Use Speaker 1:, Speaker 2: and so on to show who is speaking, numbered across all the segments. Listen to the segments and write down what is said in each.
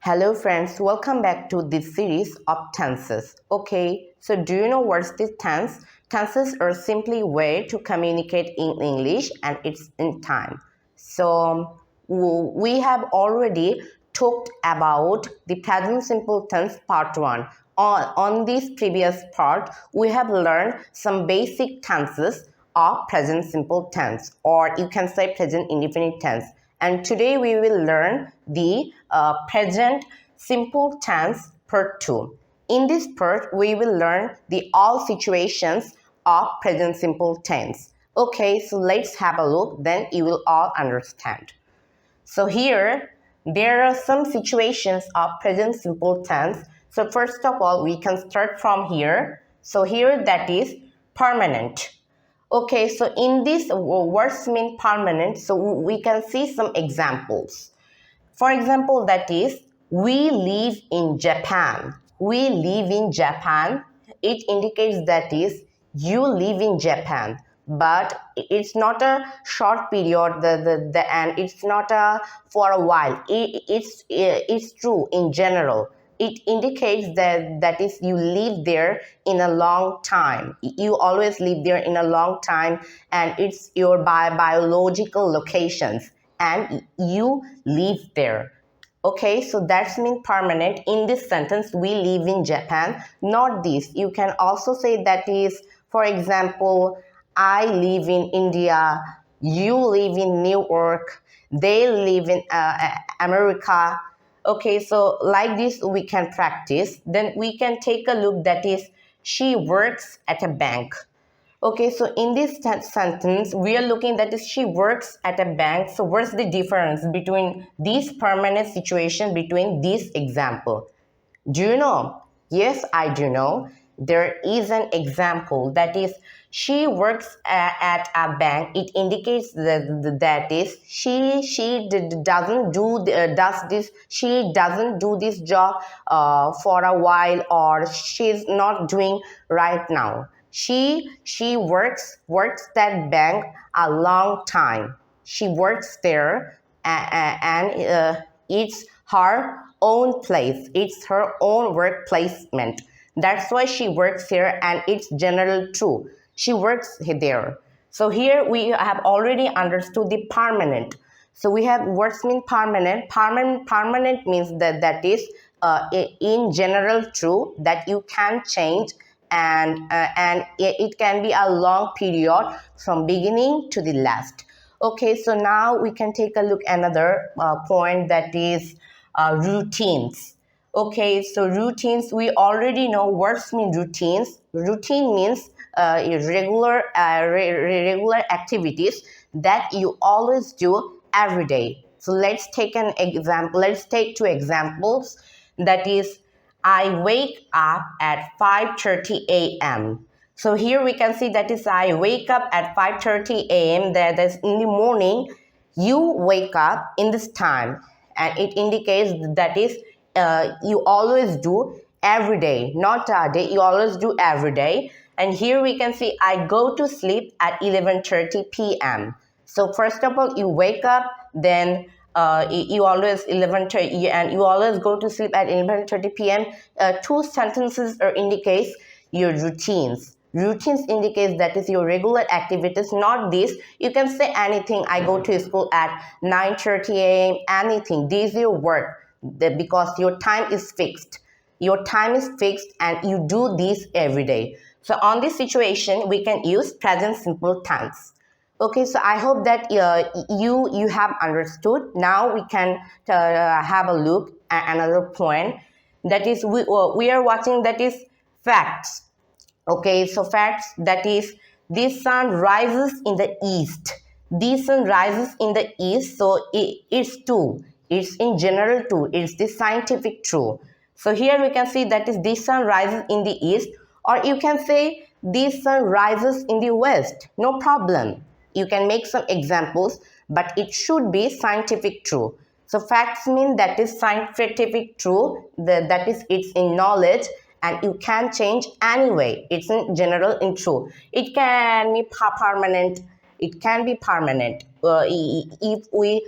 Speaker 1: Hello friends, welcome back to this series of tenses. Okay, so do you know what's this tense? Tenses are simply way to communicate in English and it's in time. So we have already talked about the present simple tense part 1. On this previous part, we have learned some basic tenses of present simple tense, or you can say present indefinite tense. And today we will learn the present simple tense part 2. In this part, we will learn the all situations of present simple tense. Okay, so let's have a look, then you will all understand. So here, there are some situations of present simple tense. So first of all, we can start from here. So here that is permanent. Okay, so in this words mean permanent, so we can see some examples. For example, that is, we live in Japan. We live in Japan. It indicates that is, you live in Japan. But it's not a short period, and it's not a for a while. It's true in general. It indicates that is you live there in a long time. You always live there in a long time, and it's your biological locations, and you live there. Okay, so that's mean permanent. In this sentence, we live in Japan. Not this. You can also say that is, for example, I live in India. You live in New York. They live in America. Okay, so like this we can practice. Then we can take a look, that is, she works at a bank. Okay, so in this sentence, we are looking that is she works at a bank. So what's the difference between this permanent situation between this example? Do you know? Yes, I do know. There is an example, that is she works at a bank. It indicates that is doesn't do does this she doesn't do this job for a while, or she's not doing right now. She works that bank a long time. She works there, and it's her own place. It's her own work placement. That's why she works here, and it's general true. She works there. So here we have already understood the permanent. So we have words mean permanent. Permanent means that is in general true, that you can change, and it can be a long period from beginning to the last. Okay, so now we can take a look another point, that is routines. Okay, so routines, we already know words mean routines. Routine means regular activities that you always do every day. So let's take an example. Let's take two examples. That is, I wake up at 5:30 a.m. So here we can see that is I wake up at 5:30 a.m. That is in the morning. You wake up in this time, and it indicates that is you always do every day, not a day. You always do every day. And here we can see I go to sleep at 11:30 p.m. So first of all, you wake up, then you always 11:30, and you always go to sleep at 11:30 p.m. Two sentences are indicates your routines. Routines indicates that is your regular activities, not this. You can say anything. I go to school at 9:30 a.m. Anything. This is your work, because your time is fixed. Your time is fixed, and you do this every day. So on this situation, we can use present simple tense. Okay, so I hope that you have understood. Now we can have a look at another point. That is, we are watching, that is facts. Okay, so facts, that is, this sun rises in the east. This sun rises in the east, so it's true. It's in general true. It's the scientific true. So here we can see that is this sun rises in the east, or you can say this sun rises in the west. No problem. You can make some examples, but it should be scientific true. So facts mean that is scientific true, that is it's in knowledge, and you can change anyway. It's in general in true. It can be permanent. It can be permanent if we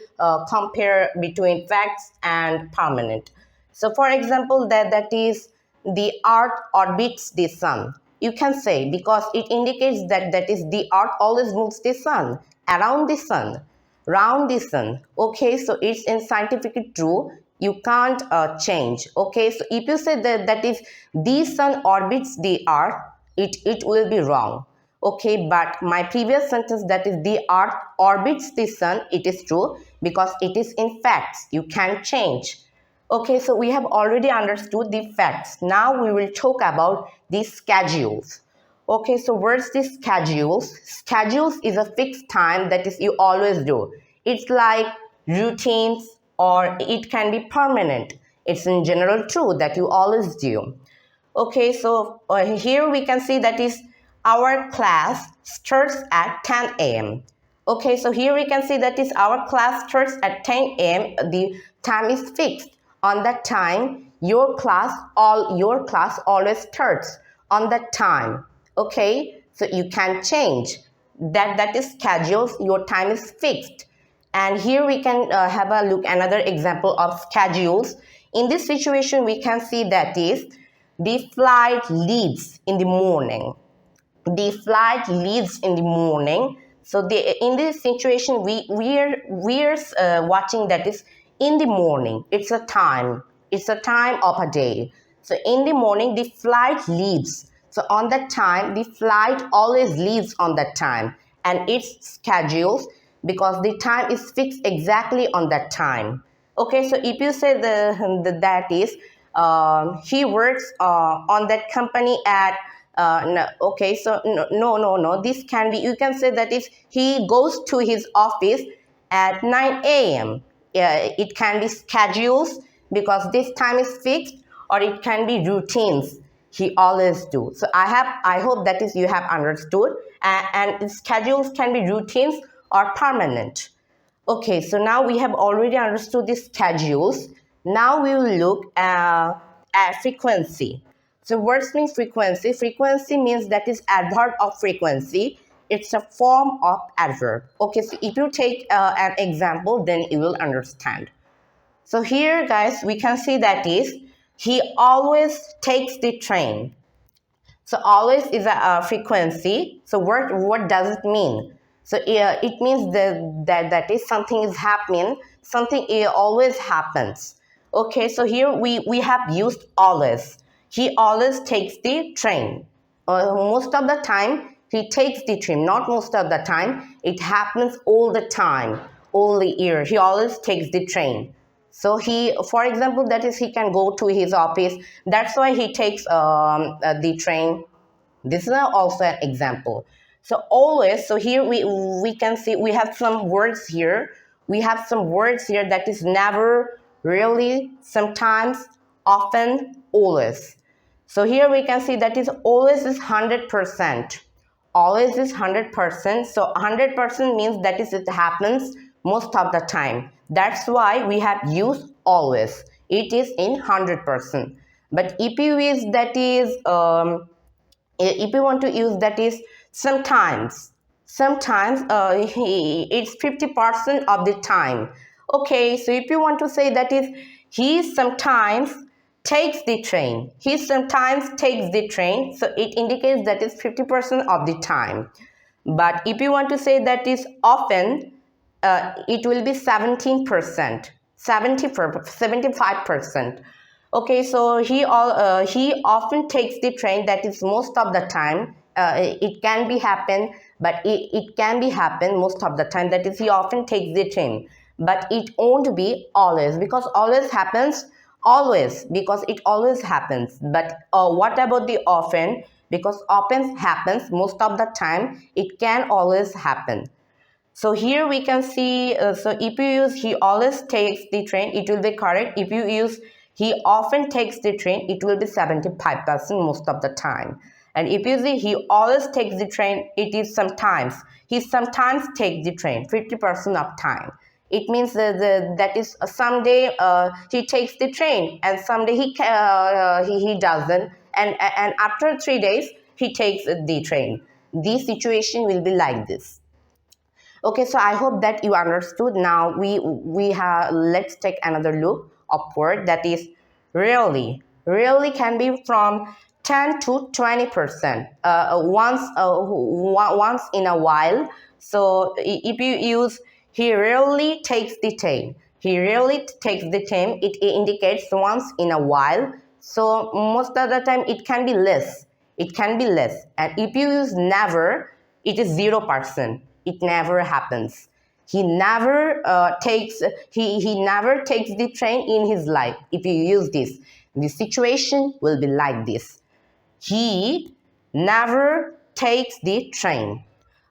Speaker 1: compare between facts and permanent. So for example, that is the earth orbits the sun. You can say because it indicates that is the earth always moves the sun, around the sun, round the sun. Okay, so it's in scientific true. You can't change. Okay, so if you say that is the sun orbits the earth, it will be wrong. Okay, but my previous sentence that is the earth orbits the sun, it is true because it is in facts. You can't change. Okay, so we have already understood the facts. Now we will talk about the schedules. Okay, so what's the schedules? Schedules is a fixed time that is you always do. It's like routines or it can be permanent. It's in general true that you always do. Okay, so here we can see that is our class starts at 10 a.m. Okay, so here we can see that is our class starts at 10 a.m. The time is fixed. On that time, your class always starts on that time. Okay, so you can change. That is schedules. Your time is fixed. And here we can have a look another example of schedules. In this situation, we can see that is the flight leaves in the morning. The flight leaves in the morning. So in this situation, we're watching that is in the morning. It's a time. It's a time of a day. So in the morning, the flight leaves. So on that time, the flight always leaves on that time, and it's scheduled because the time is fixed exactly on that time. Okay, so if you say that is he works on that company at no, okay, so no, this can be, you can say that if he goes to his office at 9 a.m. It can be schedules because this time is fixed, or it can be routines he always do. So I hope that is you have understood, and schedules can be routines or permanent. Okay, so now we have already understood the schedules. Now we will look at frequency. So words means frequency. Frequency means that is adverb of frequency. It's a form of adverb. Okay, so if you take an example, then you will understand. So here, guys, we can see that is he always takes the train. So always is a frequency. So what does it mean? So it means that is something is happening. Something always happens. Okay, so here we have used always. He always takes the train. Most of the time he takes the train. Not most of the time. It happens all the time, all the year. He always takes the train. So he, for example, that is he can go to his office. That's why he takes the train. This is also an example. So always, so here we can see we have some words here. We have some words here that is never, really, sometimes, often, always. So here we can see that is always is 100%. Always is 100%. So 100% means that is it happens most of the time. That's why we have used always. It is in 100%. But if you use that is if you want to use that is sometimes it's 50% of the time. Okay, so if you want to say that is he sometimes takes the train, so it indicates that is 50% of the time. But if you want to say that is often, it will be 17%, 75%. Okay, so he often takes the train. That is most of the time. It can be happen, but it can be happen most of the time. That is he often takes the train, but it won't be always because always happens. Always because it always happens. But what about the often? Because often happens most of the time. It can always happen. So here we can see, so if you use he always takes the train, it will be correct. If you use he often takes the train, it will be 75% most of the time. And if you see he always takes the train, it is sometimes. He sometimes takes the train, 50% of time. It means that is someday he takes the train and someday he doesn't. And after 3 days, he takes the train. The situation will be like this. Okay, so I hope that you understood. Now we have, let's take another look upward. That is Rarely can be from 10 to 20%. Once in a while. So if you use he rarely takes the time, he rarely takes the time, it indicates once in a while. So most of the time it can be less. It can be less. And if you use never, it is 0%. It never happens. He never he never takes the train in his life. If you use this, the situation will be like this. He never takes the train.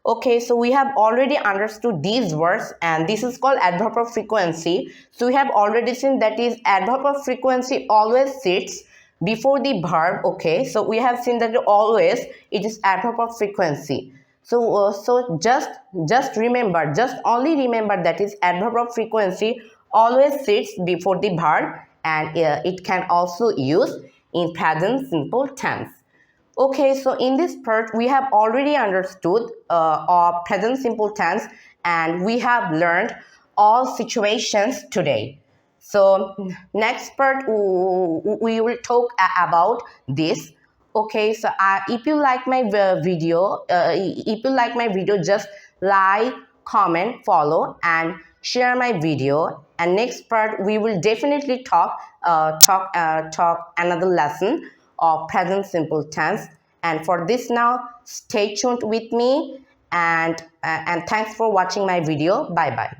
Speaker 1: Okay, so we have already understood these words, and this is called adverb of frequency. So we have already seen that is adverb of frequency always sits before the verb. Okay, so we have seen that always it is adverb of frequency. So just remember, just only remember that is adverb of frequency always sits before the verb, and it can also use in present simple tense. Okay, so in this part, we have already understood our present simple tense, and we have learned all situations today. So next part, we will talk about this. Okay, so if you like my video, just like, comment, follow, and share my video. And next part, we will definitely talk another lesson of present simple tense. And for this now, stay tuned with me, and thanks for watching my video. Bye bye.